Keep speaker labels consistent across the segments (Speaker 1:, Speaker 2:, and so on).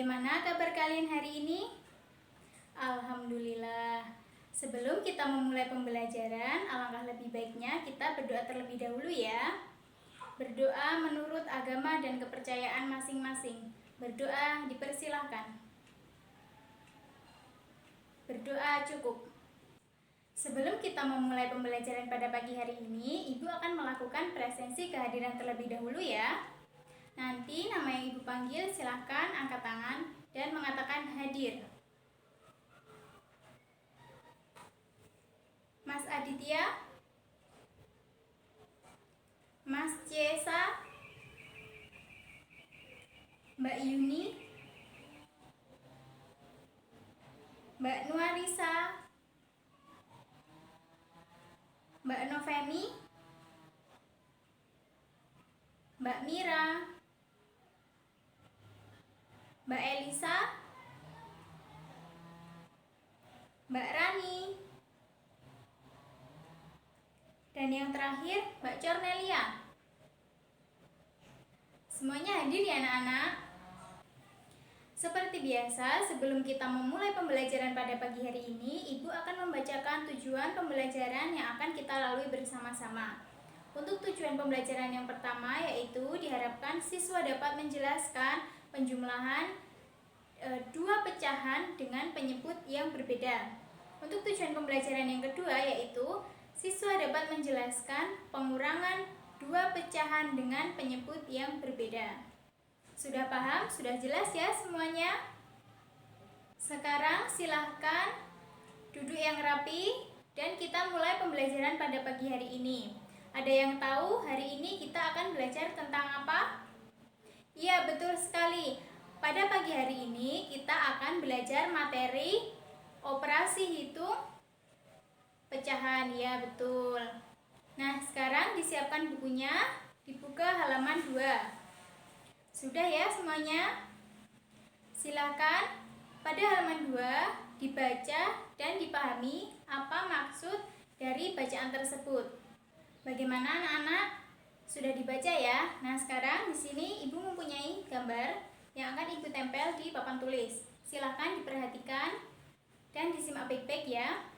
Speaker 1: Bagaimana kabar kalian hari ini? Alhamdulillah. Sebelum kita memulai pembelajaran, alangkah lebih baiknya kita berdoa terlebih dahulu ya. Berdoa menurut agama dan kepercayaan masing-masing. Berdoa dipersilahkan. Berdoa cukup. Sebelum kita memulai pembelajaran pada pagi hari ini, Ibu akan melakukan presensi kehadiran terlebih dahulu ya. Nanti nama yang Ibu panggil silahkan angkat tangan dan mengatakan hadir. Mas Aditya, Mas Cesa, Mbak Yuni, Mbak Nuarisa, Mbak Novemi, Mbak Mira, Mbak Elisa, Mbak Rani, dan yang terakhir Mbak Cornelia. Semuanya hadir ya anak-anak? Seperti biasa, sebelum kita memulai pembelajaran pada pagi hari ini, Ibu akan membacakan tujuan pembelajaran yang akan kita lalui bersama-sama. Untuk tujuan pembelajaran yang pertama yaitu diharapkan siswa dapat menjelaskan penjumlahan dua pecahan dengan penyebut yang berbeda. Untuk tujuan pembelajaran yang kedua yaitu siswa dapat menjelaskan pengurangan dua pecahan dengan penyebut yang berbeda. Sudah paham? Sudah jelas ya semuanya? Sekarang silahkan duduk yang rapi dan kita mulai pembelajaran pada pagi hari ini. Ada yang tahu hari ini kita akan belajar tentang apa? Iya, betul sekali. Pada pagi hari ini kita akan belajar materi operasi hitung pecahan. Ya, betul. Nah, sekarang disiapkan bukunya, dibuka halaman 2. Sudah ya semuanya? Silakan pada halaman 2 dibaca dan dipahami apa maksud dari bacaan tersebut. Bagaimana anak-anak? Sudah dibaca ya? Nah, sekarang di sini Ibu mempunyai gambar yang akan Ibu tempel di papan tulis. Silakan diperhatikan dan disimak baik-baik ya.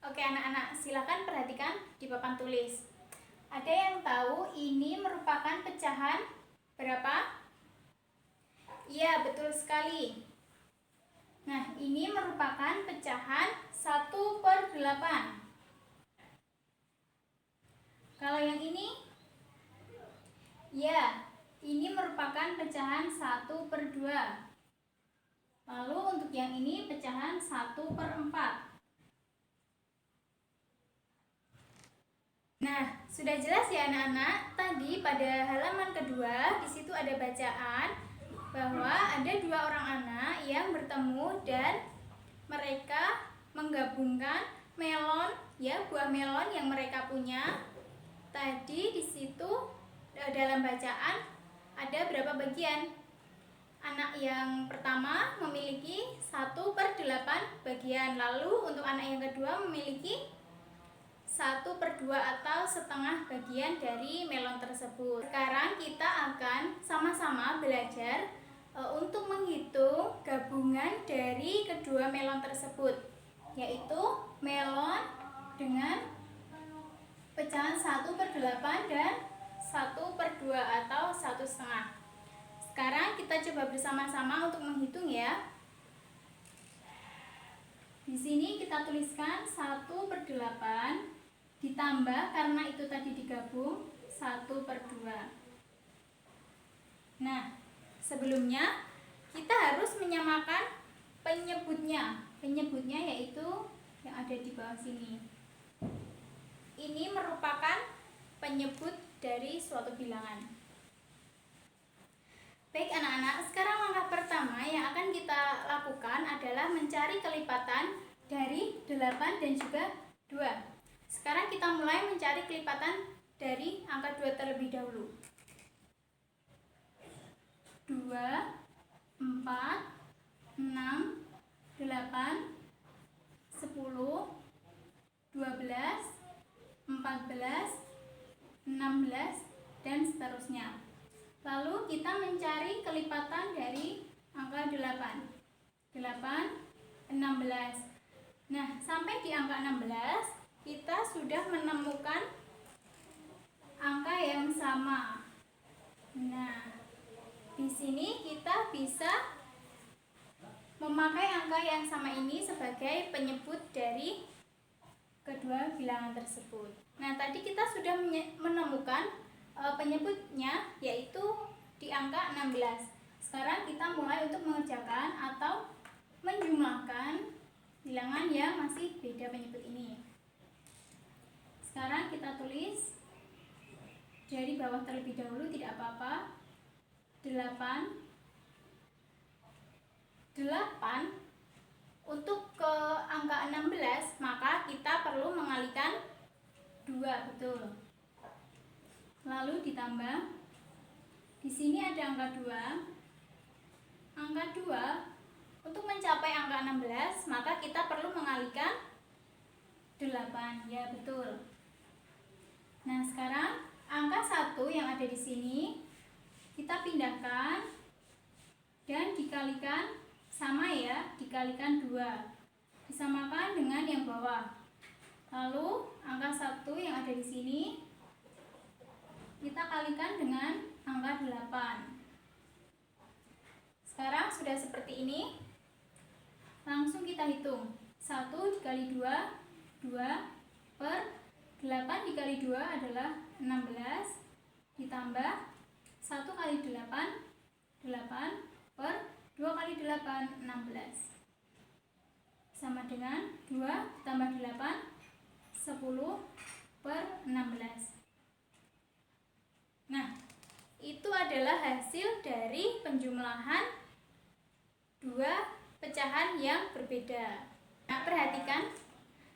Speaker 1: Oke anak-anak, silakan perhatikan di papan tulis. Ada yang tahu ini merupakan pecahan berapa? Iya, betul sekali. Nah, ini merupakan pecahan 1/8. Kalau yang ini? Ya, ini merupakan pecahan 1/2. Lalu untuk yang ini pecahan 1/4. Nah, sudah jelas ya anak-anak? Tadi pada halaman kedua di situ ada bacaan bahwa ada 2 orang anak yang bertemu dan mereka menggabungkan melon, ya, buah melon yang mereka punya. Tadi di situ dalam bacaan ada berapa bagian? Anak yang pertama memiliki 1/8 bagian, lalu untuk anak yang kedua memiliki 1/2 atau setengah bagian dari melon tersebut. Sekarang kita akan sama-sama belajar untuk menghitung gabungan dari kedua melon tersebut, yaitu melon dengan pecahan 1/8 dan 1/2 atau 1/2. Sekarang kita coba bersama-sama untuk menghitung ya. Di sini kita tuliskan 1/8 ditambah karena itu tadi digabung 1/2. Nah, sebelumnya kita harus menyamakan penyebutnya. Penyebutnya yaitu yang ada di bawah sini. Ini merupakan penyebut dari suatu bilangan. Baik anak-anak, sekarang langkah pertama yang akan kita lakukan adalah mencari kelipatan dari 8 dan juga 2. Sekarang kita mulai mencari kelipatan dari angka 2 terlebih dahulu. 2, 4, 6, 8, 10, 12, 14, 16, dan seterusnya. Lalu kita mencari kelipatan dari angka 8. 8, 16. Nah, sampai di angka 16 kita sudah menemukan angka yang sama. Nah, di sini kita bisa memakai angka yang sama ini sebagai penyebut dari kedua bilangan tersebut. Nah, tadi kita sudah menemukan penyebutnya, yaitu di angka 16. Sekarang kita mulai untuk mengerjakan atau menjumlahkan bilangan yang masih beda penyebut ini. Sekarang kita tulis dari bawah terlebih dahulu, tidak apa-apa. 8 untuk ke angka 16 maka kita perlu mengalikan 2, betul. Lalu ditambah, di sini ada angka 2. Angka 2 untuk mencapai angka 16 maka kita perlu mengalikan 8, ya betul. Nah, sekarang angka 1 yang ada di sini kita pindahkan dan dikalikan, sama ya, dikalikan 2, disamakan dengan yang bawah. Lalu angka 1 yang ada di sini kita kalikan dengan angka 8. Sekarang sudah seperti ini. Langsung kita hitung. 1 dikali 2, 2 per 8 dikali 2 adalah 16, ditambah 1 kali 8, 8 per 2 kali 8, 16. Sama dengan 2 tambah 8, 10 per 16. Nah, itu adalah hasil dari penjumlahan dua pecahan yang berbeda. Nah, perhatikan.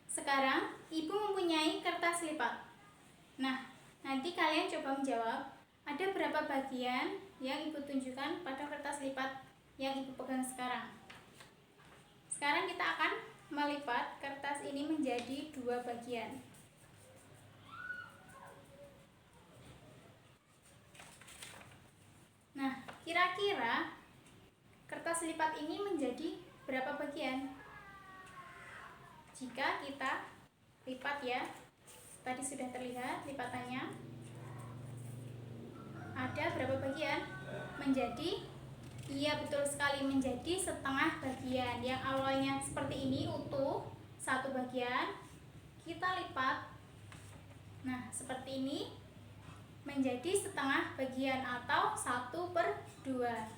Speaker 1: Sekarang Ibu mempunyai kertas lipat. Nah, nanti kalian coba menjawab, ada berapa bagian yang Ibu tunjukkan pada kertas lipat yang Ibu pegang sekarang. Sekarang kita akan melipat kertas ini menjadi 2 bagian. Nah, kira-kira kertas lipat ini menjadi berapa bagian? Jika kita lipat ya, tadi sudah terlihat lipatannya. Ada berapa bagian? Menjadi, iya betul sekali, menjadi setengah bagian. Yang awalnya seperti ini utuh, 1 bagian, kita lipat. Nah, seperti ini menjadi setengah bagian atau 1/2.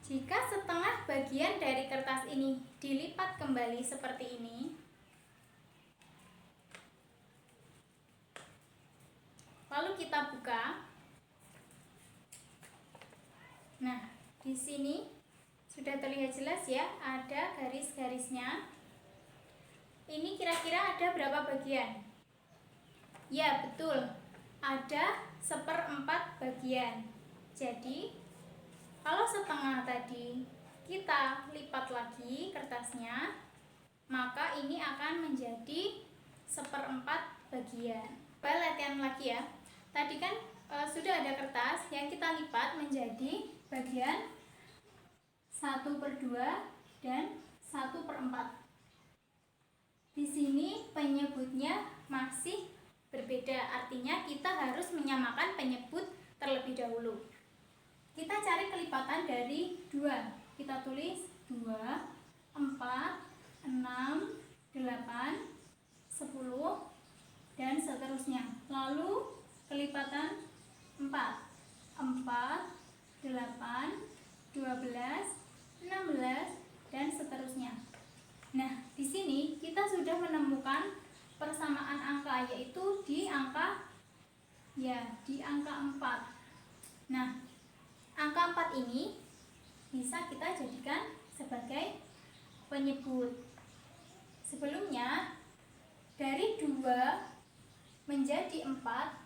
Speaker 1: Jika setengah bagian dari kertas ini dilipat kembali seperti ini, lalu kita buka. Nah, di sini sudah terlihat jelas ya, ada garis-garisnya. Ini kira-kira ada berapa bagian? Ya, betul. Ada 1/4 bagian. Jadi, kalau setengah tadi kita lipat lagi kertasnya, maka ini akan menjadi 1/4 bagian. Coba latihan lagi ya. Tadi kan sudah ada kertas yang kita lipat menjadi bagian 1/2 dan 1/4. Di sini penyebutnya masih berbeda, artinya kita harus menyamakan penyebut terlebih dahulu. Kita cari kelipatan dari 2. Kita tulis 2, 4, 6, 8, 10, dan seterusnya. Lalu kelipatan 4, 8, 12, 16, dan seterusnya. Nah, di sini kita sudah menemukan persamaan angka, yaitu di angka 4. Nah, angka 4 ini bisa kita jadikan sebagai penyebut. Sebelumnya, dari 2 menjadi 4,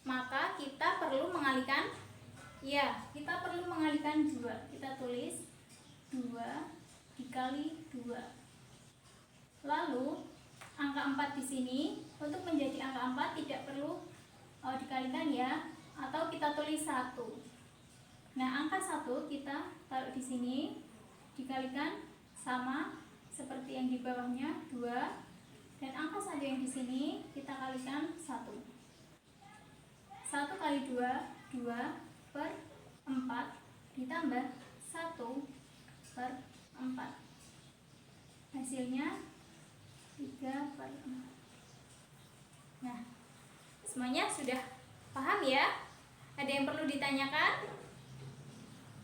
Speaker 1: maka kita perlu mengalihkan Ya, kita perlu mengalihkan 2. Kita tulis 2 dikali 2. Lalu angka 4 di sini, untuk menjadi angka 4 tidak perlu dikalikan ya, atau kita tulis 1. Nah, angka 1 kita taruh di sini, dikalikan sama seperti yang di bawahnya 2, dan angka 1 yang di sini kita kalikan 1. 1 kali 2, 2 per 4 ditambah 1 per 4. Hasilnya 3 per 4. Nah, semuanya sudah paham ya? Ada yang perlu ditanyakan?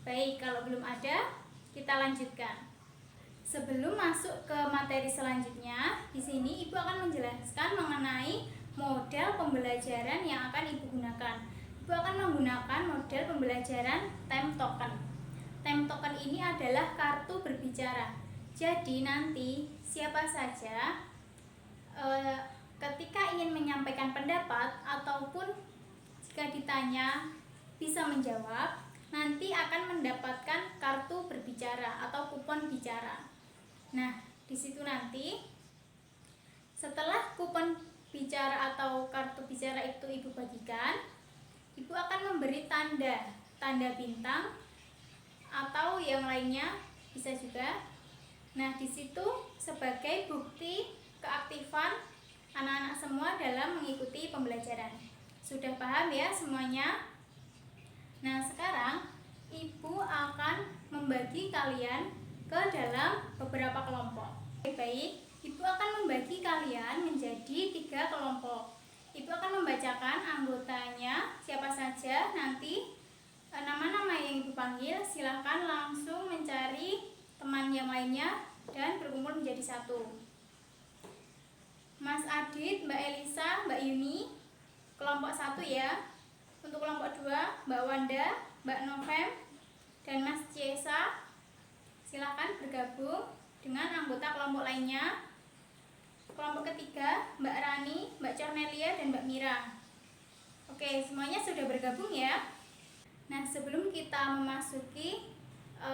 Speaker 1: Baik, kalau belum ada, kita lanjutkan. Sebelum masuk ke materi selanjutnya, di sini Ibu akan menjelaskan mengenai model pembelajaran yang akan Ibu gunakan. Ibu akan menggunakan model pembelajaran time token. Time token ini adalah kartu berbicara. Jadi nanti siapa saja ketika ingin menyampaikan pendapat ataupun jika ditanya bisa menjawab, nanti akan mendapatkan kartu berbicara atau kupon bicara. Nah, di situ nanti setelah kupon bicara atau kartu bicara itu Ibu bagikan, Ibu akan memberi tanda bintang atau yang lainnya bisa juga. Nah, di situ sebagai bukti keaktifan anak-anak semua dalam mengikuti pembelajaran. Sudah paham ya semuanya? Nah, sekarang Ibu akan membagi kalian ke dalam beberapa kelompok. Baik, Ibu akan membagi kalian menjadi 3 kelompok. Ibu akan membacakan anggotanya siapa saja, nanti nama-nama yang Ibu panggil silahkan langsung mencari teman yang lainnya dan berkumpul menjadi satu. Mas Adit, Mbak Elisa, Mbak Yuni, kelompok 1 ya. Untuk kelompok 2, Mbak Wanda, Mbak Novem, dan Mas Ciesa, silakan bergabung dengan anggota kelompok lainnya. Kelompok ketiga, Mbak Rani, Mbak Cornelia, dan Mbak Mira. Oke, semuanya sudah bergabung ya. Nah, sebelum kita memasuki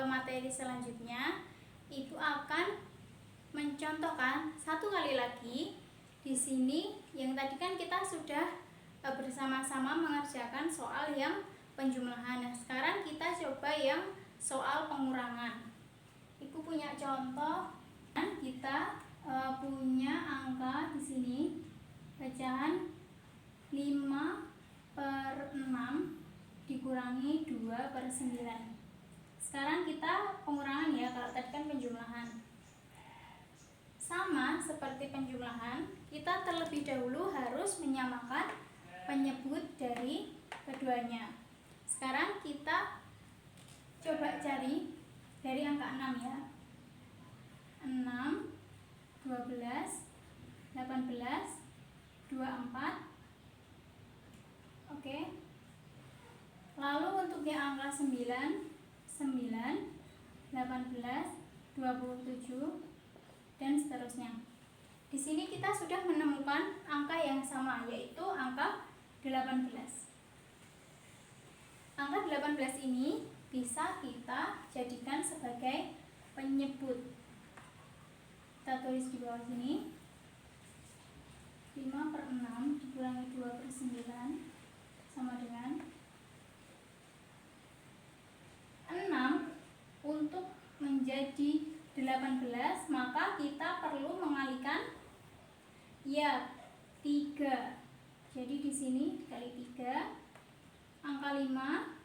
Speaker 1: materi selanjutnya, Ibu akan mencontohkan satu kali lagi. Di sini yang tadi kan kita sudah bersama-sama mengerjakan soal yang penjumlahan. Nah, sekarang kita coba yang soal pengurangan. Ibu punya contoh, kita punya angka di sini pecahan 5 per 6 dikurangi 2 per 9. Sekarang kita pengurangan ya, kalau tadi kan penjumlahan. Sama seperti penjumlahan, kita terlebih dahulu harus menyamakan penyebut dari keduanya. Sekarang kita coba cari dari angka 6 ya. 6, 12, 18, 24. Oke. Lalu untuk yang angka 9, 18, 27 dan seterusnya. Di sini kita sudah menemukan angka yang sama, yaitu angka 18. Angka 18 ini bisa kita jadikan sebagai penyebut. Kita tulis di bawah sini. 5 per 6 dikurangi 2 per 9 sama dengan 6. Untuk menjadi 18, maka kita perlu mengalihkan ya 3. Jadi di sini dikali 3. Angka 5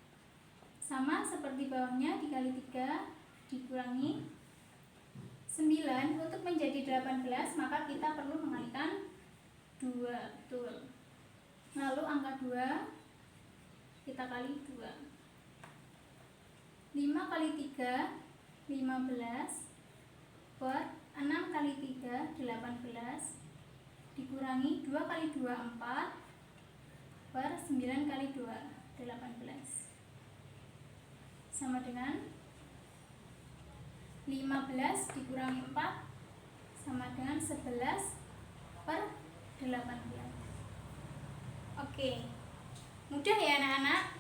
Speaker 1: sama seperti bawahnya, dikali 3 dikurangi 9. Untuk menjadi 18, maka kita perlu mengalihkan 2. Betul. Lalu angka 2 kita kali 2. 5 kali 3 15 per 6 kali 3 18 dikurangi 2 kali 2 4 per 9 kali 2 18 sama dengan 15 dikurangi 4 sama dengan 11 per 18. Oke, mudah ya anak-anak.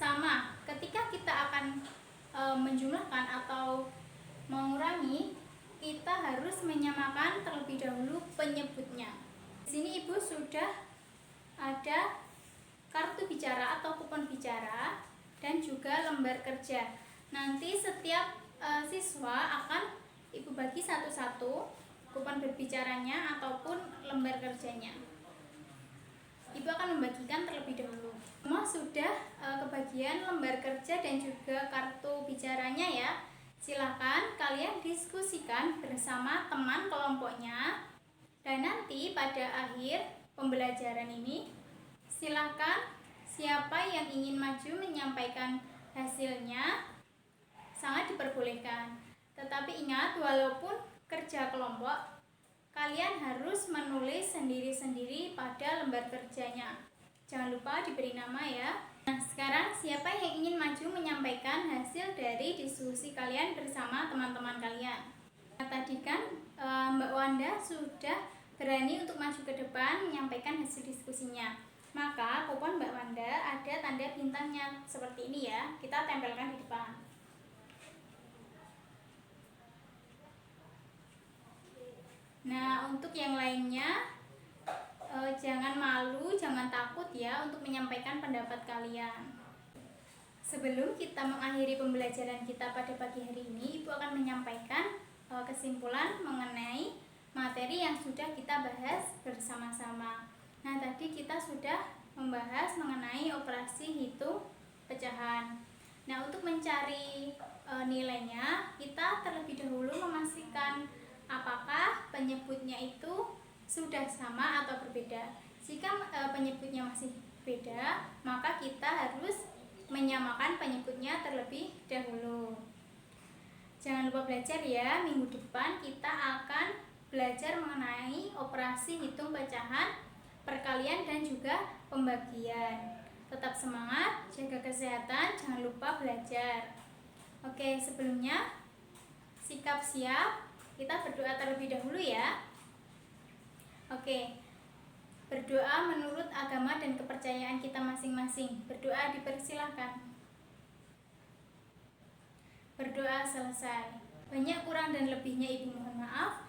Speaker 1: sama. Ketika kita akan menjumlahkan atau mengurangi, kita harus menyamakan terlebih dahulu penyebutnya. Di sini Ibu sudah ada kartu bicara atau kupon bicara dan juga lembar kerja. Nanti setiap siswa akan Ibu bagi satu-satu kupon berbicaranya ataupun lembar kerjanya. Ibu akan membagikan terlebih dahulu. Semua sudah kebagian lembar kerja dan juga kartu bicaranya ya. Silakan kalian diskusikan bersama teman kelompoknya. Dan nanti pada akhir pembelajaran ini, silakan siapa yang ingin maju menyampaikan hasilnya sangat diperbolehkan. Tetapi ingat, walaupun kerja kelompok, kalian harus menulis sendiri-sendiri pada lembar kerjanya. Jangan lupa diberi nama ya. Nah, sekarang siapa yang ingin maju menyampaikan hasil dari diskusi kalian bersama teman-teman kalian? Nah, tadi kan Mbak Wanda sudah berani untuk maju ke depan menyampaikan hasil diskusinya. Maka kupon Mbak Wanda ada tanda bintangnya seperti ini ya. Kita tempelkan di depan. Nah, untuk yang lainnya jangan malu, jangan takut ya untuk menyampaikan pendapat kalian. Sebelum kita mengakhiri pembelajaran kita pada pagi hari ini, Ibu akan menyampaikan kesimpulan mengenai materi yang sudah kita bahas bersama-sama. Nah, tadi kita sudah membahas mengenai operasi hitung pecahan. Nah, untuk mencari nilainya, kita terlebih dahulu memastikan apakah penyebutnya itu sudah sama atau berbeda. Jika penyebutnya masih beda, maka kita harus menyamakan penyebutnya terlebih dahulu. Jangan lupa belajar ya, minggu depan kita akan belajar mengenai operasi hitung pecahan, perkalian dan juga pembagian. Tetap semangat, jaga kesehatan, jangan lupa belajar. Oke, sebelumnya sikap siap. Kita berdoa terlebih dahulu ya. Oke, berdoa menurut agama dan kepercayaan kita masing-masing. Berdoa dipersilahkan. Berdoa selesai. Banyak kurang dan lebihnya Ibu mohon maaf.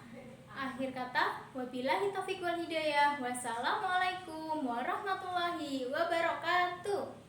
Speaker 1: Akhir kata, wabillahi taufiq wal hidayah. Wassalamualaikum warahmatullahi wabarakatuh.